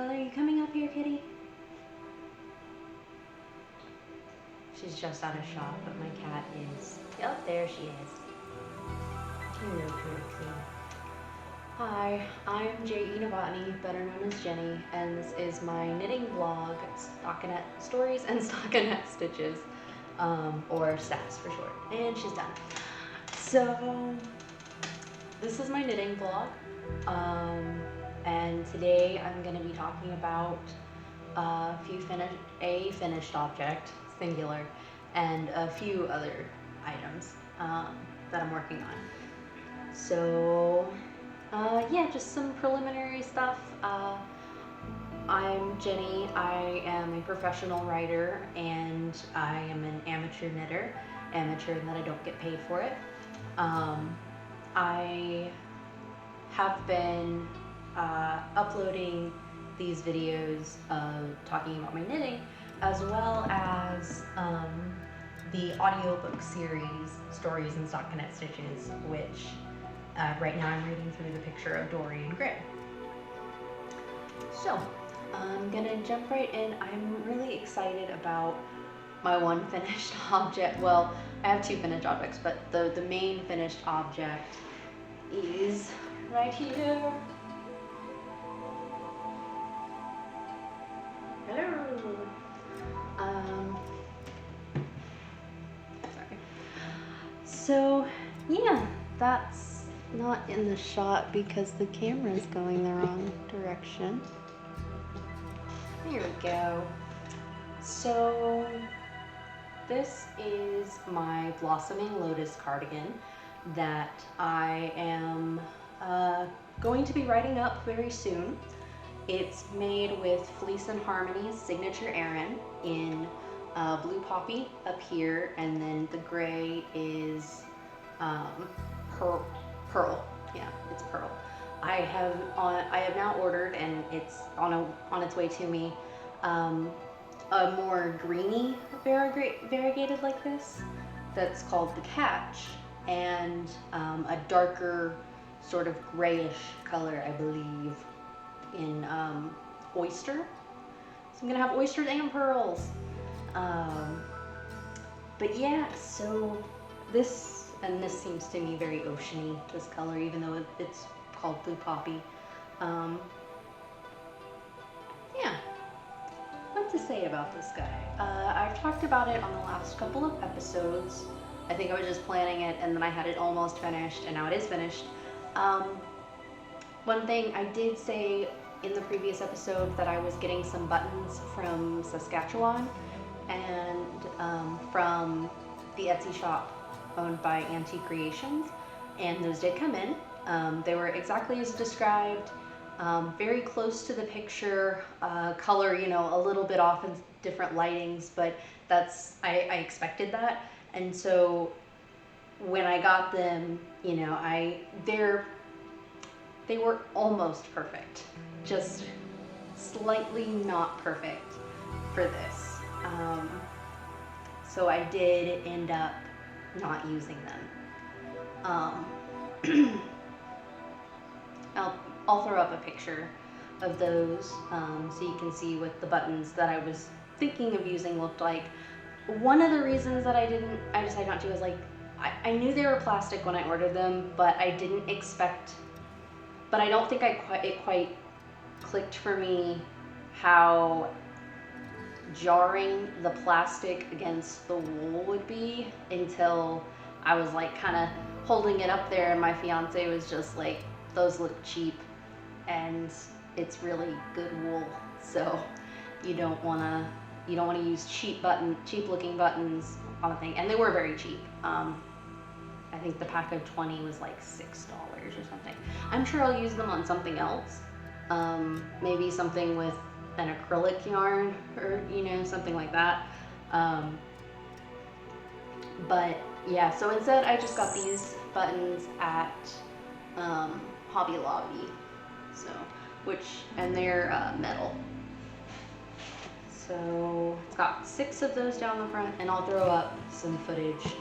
Well, are you coming up here, kitty? She's just out of shot, but my cat is... Oh, there she is. Hello, Trixie. Hi, I'm J.E. Novotny, better known as Jenny, and this is my knitting vlog, Stockinette Stories and Stockinette Stitches, or S.a.S.S for short. And she's done. So, this is my knitting vlog, and today I'm going to be talking about a finished object, singular, and a few other items that I'm working on. So, yeah, just some preliminary stuff. I'm Jenny. I am a professional writer, and I am an amateur knitter. Amateur in that I don't get paid for it. I have been uploading these videos talking about my knitting, as well as the audiobook series, Stories and Stockinette Stitches, which right now I'm reading through the picture of Dorian Gray. So, I'm gonna jump right in. I'm really excited about my one finished object. Well, I have two finished objects, but the main finished object is right here. Hello. Sorry. So, yeah, that's not in the shot because the camera is going the wrong direction. There we go. So, this is my Blossoming Lotus cardigan that I am going to be writing up very soon. It's made with Fleece and Harmony's signature Aran in blue poppy up here, and then the gray is pearl. Yeah, it's pearl. I have now ordered, and it's on its way to me, a more greeny variegated like this that's called the Catch, and a darker sort of grayish color, I believe, in oyster. So I'm gonna have oysters and pearls. But yeah, so this seems to me very oceany, this color, even though it's called blue poppy. Yeah, what to say about this guy? I've talked about it on the last couple of episodes. I think I was just planning it, and then I had it almost finished, and now it is finished. One thing I did say in the previous episode that I was getting some buttons from Saskatchewan and from the Etsy shop owned by Auntie Creations, and those did come in. They were exactly as described, very close to the picture, color, you know, a little bit off in different lightings, but I expected that. And so when I got them, you know, they were almost perfect, just slightly not perfect for this. So I did end up not using them. I'll throw up a picture of those so you can see what the buttons that I was thinking of using looked like. One of the reasons that I decided not to was, like, I knew they were plastic when I ordered them, but I didn't expect, but I don't think it quite clicked for me how jarring the plastic against the wool would be until I was like kind of holding it up there, and my fiance was just like, those look cheap, and it's really good wool, so you don't want to use cheap looking buttons on a thing. And they were very cheap. I think the pack of 20 was like $6 or something. I'm sure I'll use them on something else, maybe something with an acrylic yarn, or, you know, something like that. But yeah, so instead I just got these buttons at Hobby Lobby, and they're metal. So it's got 6 of those down the front, and I'll throw up some footage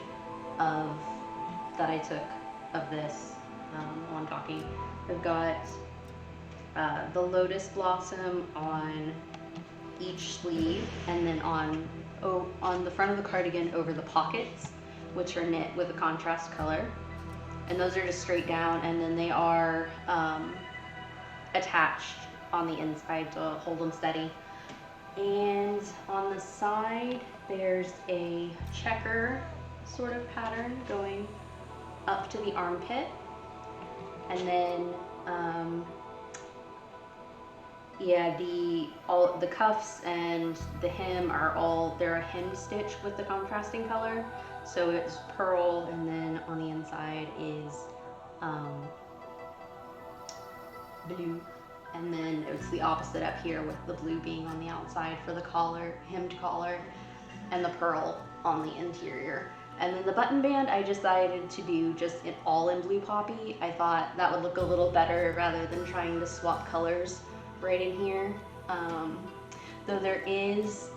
that I took of this while I'm talking. I've got the lotus blossom on each sleeve, and then on the front of the cardigan over the pockets, which are knit with a contrast color. And those are just straight down, and then they are attached on the inside to hold them steady. And on the side, there's a checker sort of pattern going up to the armpit, and then yeah, all the cuffs and the hem they're a hem stitch with the contrasting color. So it's pearl, and then on the inside is blue. And then it's the opposite up here with the blue being on the outside for the collar, hemmed collar, and the pearl on the interior. And then the button band, I decided to do just all in blue poppy. I thought that would look a little better rather than trying to swap colors right in here. Though there is,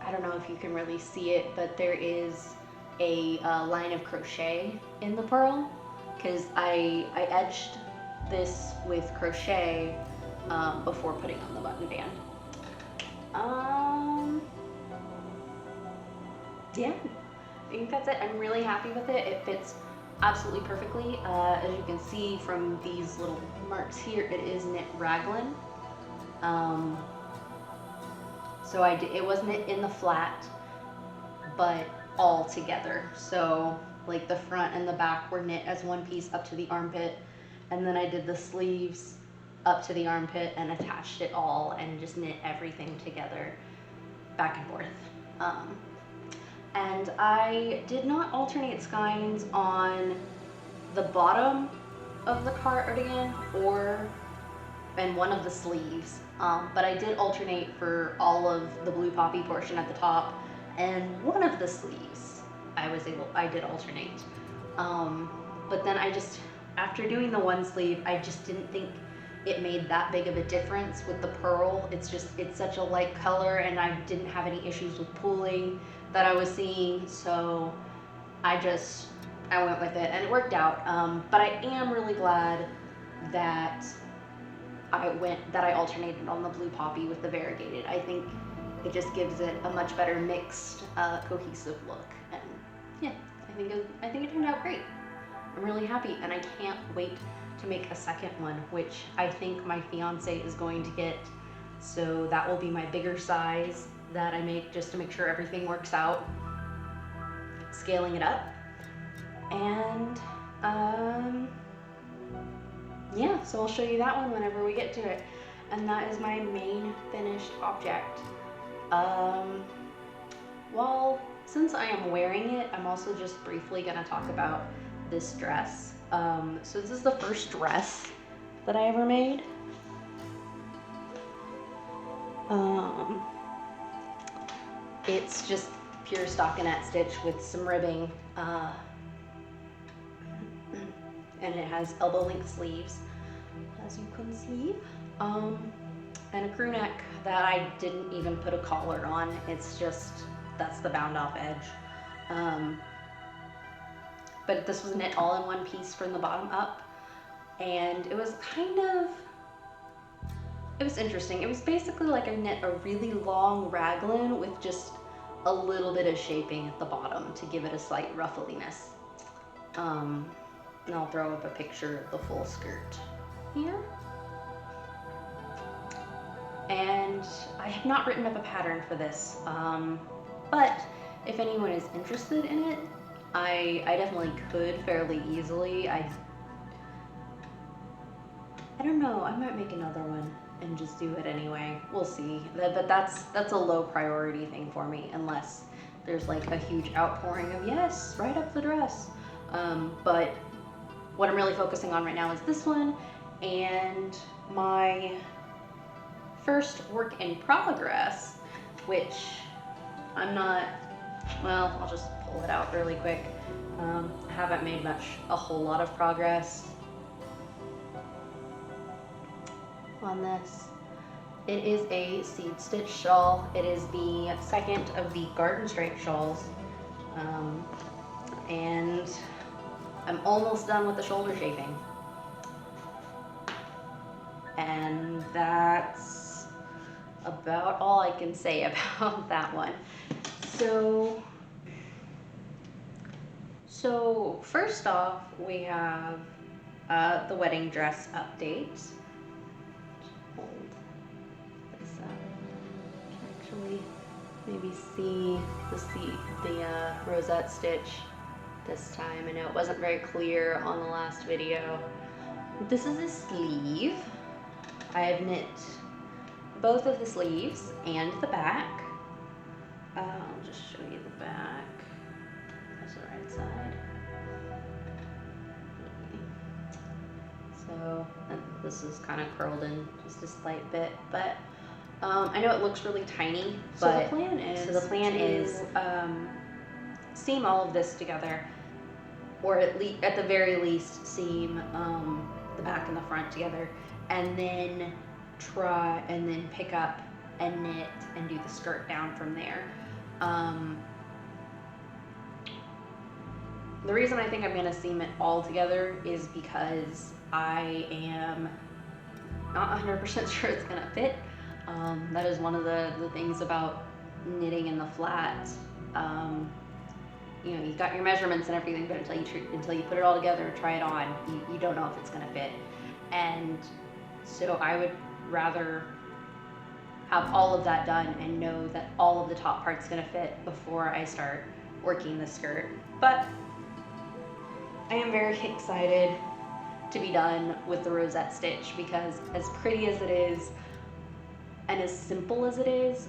I don't know if you can really see it, but there is a line of crochet in the pearl, because I edged this with crochet before putting on the button band. Yeah, I think that's it. I'm really happy with it. It fits absolutely perfectly. As you can see from these little marks here, it is knit raglan. So it was knit in the flat, but all together. So like the front and the back were knit as one piece up to the armpit, and then I did the sleeves up to the armpit and attached it all and just knit everything together back and forth. And I did not alternate skeins on the bottom of the cardigan and one of the sleeves, but I did alternate for all of the blue poppy portion at the top, and one of the sleeves I did alternate. But then after doing the one sleeve, I just didn't think it made that big of a difference with the pearl. It's such a light color, and I didn't have any issues with pooling that I was seeing, so I went with it, and it worked out. But I am really glad that I alternated on the blue poppy with the variegated. I think it just gives it a much better mixed, cohesive look. And yeah, I think it turned out great. I'm really happy, and I can't wait to make a second one, which I think my fiance is going to get. So that will be my bigger size that I make, just to make sure everything works out, scaling it up. And yeah, so I'll show you that one whenever we get to it. And that is my main finished object. Well, since I am wearing it, I'm also just briefly gonna talk about this dress. So this is the first dress that I ever made. It's just pure stockinette stitch with some ribbing, and it has elbow length sleeves, as you can see, and a crew neck that I didn't even put a collar on. It's just, that's the bound off edge. But this was knit all in one piece from the bottom up, and it was it was interesting. It was basically like I knit a really long raglan with just a little bit of shaping at the bottom to give it a slight ruffliness. And I'll throw up a picture of the full skirt here. And I have not written up a pattern for this, but if anyone is interested in it, I definitely could fairly easily. I don't know, I might make another one and just do it anyway. We'll see. But that's a low priority thing for me, unless there's like a huge outpouring of yes, write up the dress. But what I'm really focusing on right now is this one, and my first work in progress, which I'm not, well, I'll just pull it out really quick. I haven't made a whole lot of progress on this. It is a seed stitch shawl. It is the second of the garden stripe shawls, and I'm almost done with the shoulder shaping. And that's about all I can say about that one. So first off, we have the wedding dress update. Hold this up. Actually, maybe see the rosette stitch this time. I know it wasn't very clear on the last video. This is a sleeve. I have knit both of the sleeves and the back. I'll just show you the back. That's the right side. So this is kind of curled in just a slight bit, but I know it looks really tiny. But So the plan is seam all of this together, or at the very least seam the back and the front together, and then pick up and knit and do the skirt down from there. The reason I think I'm going to seam it all together is because I am not 100% sure it's going to fit. That is one of the things about knitting in the flat. You know, you've got your measurements and everything, but until you put it all together, try it on, you don't know if it's going to fit. And so I would rather have all of that done and know that all of the top part's going to fit before I start working the skirt. But I am very excited to be done with the rosette stitch, because as pretty as it is and as simple as it is,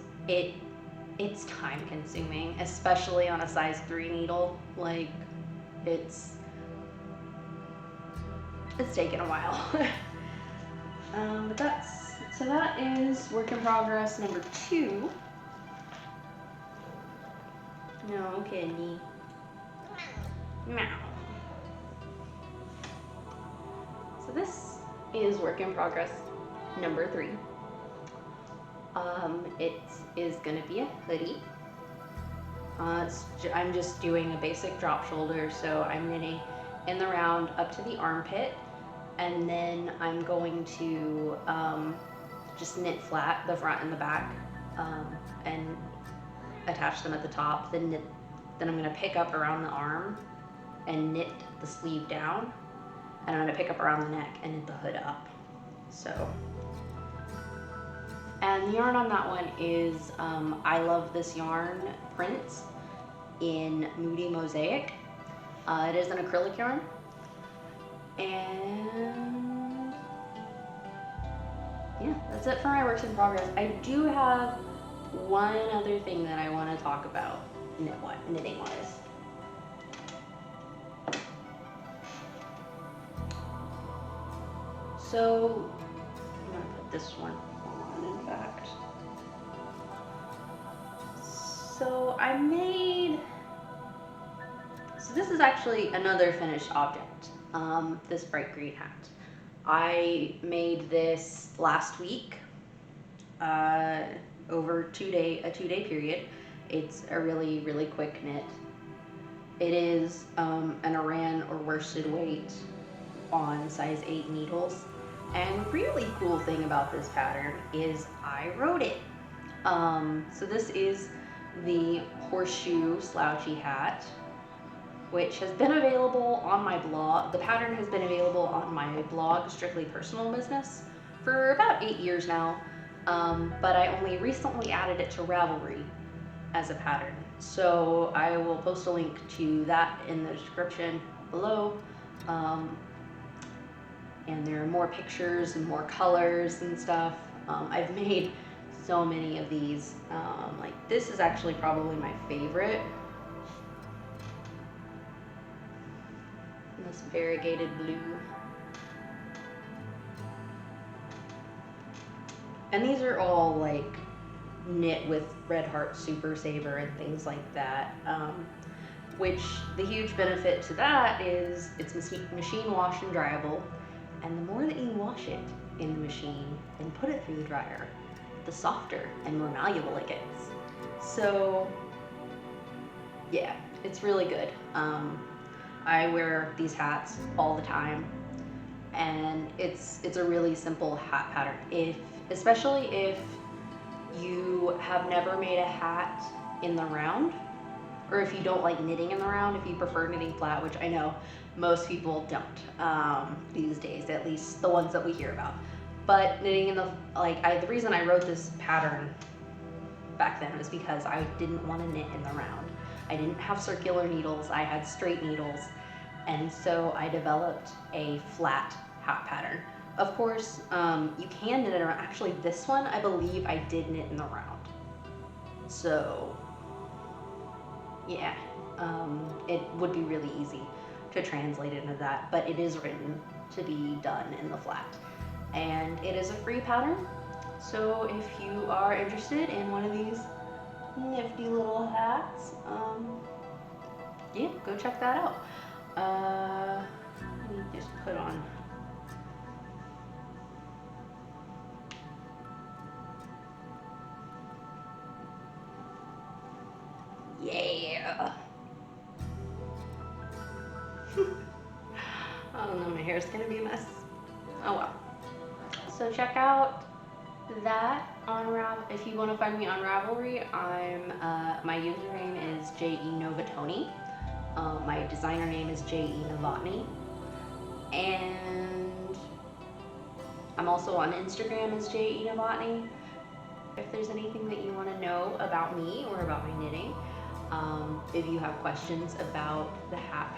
it's time consuming, especially on a size 3 needle. Like, it's taken a while. But that is work in progress number 2. No, Kenny. Meow. So this is work in progress number 3. It is going to be a hoodie. I'm just doing a basic drop shoulder, so I'm knitting in the round up to the armpit, and then I'm going to just knit flat the front and the back, and attach them at the top. Then I'm going to pick up around the arm and knit the sleeve down, and I'm going to pick up around the neck and knit the hood up. So. And the yarn on that one is I Love This Yarn Prints in Moody Mosaic. It is an acrylic yarn. And yeah, that's it for my works in progress. I do have one other thing that I want to talk about knitting wise. So I'm going to put this one on, in fact. So this is actually another finished object, this bright green hat. I made this last week, over a 2-day period. It's a really, really quick knit. It is an Aran or worsted weight on size 8 needles. And the really cool thing about this pattern is I wrote it. So this is the Horseshoe Slouchy Hat, which has been available on my blog. The pattern has been available on my blog, Strictly Personal Business, for about 8 years now. But I only recently added it to Ravelry as a pattern. So I will post a link to that in the description below. And there are more pictures and more colors and stuff. I've made so many of these. Like, this is actually probably my favorite. This variegated blue. And these are all like knit with Red Heart Super Saver and things like that. Which the huge benefit to that is it's machine wash and dryable. And the more that you wash it in the machine and put it through the dryer, the softer and more malleable it gets. So yeah, it's really good. I wear these hats all the time. and it's a really simple hat pattern. Especially if you have never made a hat in the round, or if you don't like knitting in the round, if you prefer knitting flat, which I know most people don't these days, at least the ones that we hear about. But knitting in the the reason I wrote this pattern back then was because I didn't want to knit in the round. I didn't have circular needles, I had straight needles, and so I developed a flat hat pattern. Of course, you can knit it around. Actually, this one, I believe I did knit in the round. So, yeah, it would be really easy to translate into that, but it is written to be done in the flat. And it is a free pattern, so if you are interested in one of these nifty little hats, yeah, go check that out. Let me just put on. Yeah. Oh no, my hair's gonna be a mess. Oh well. So check out that on if you want to find me on Ravelry. My username is JE my designer name is JE Novotny, and I'm also on Instagram as JE Novotny. If there's anything that you want to know about me or about my knitting, if you have questions about the hat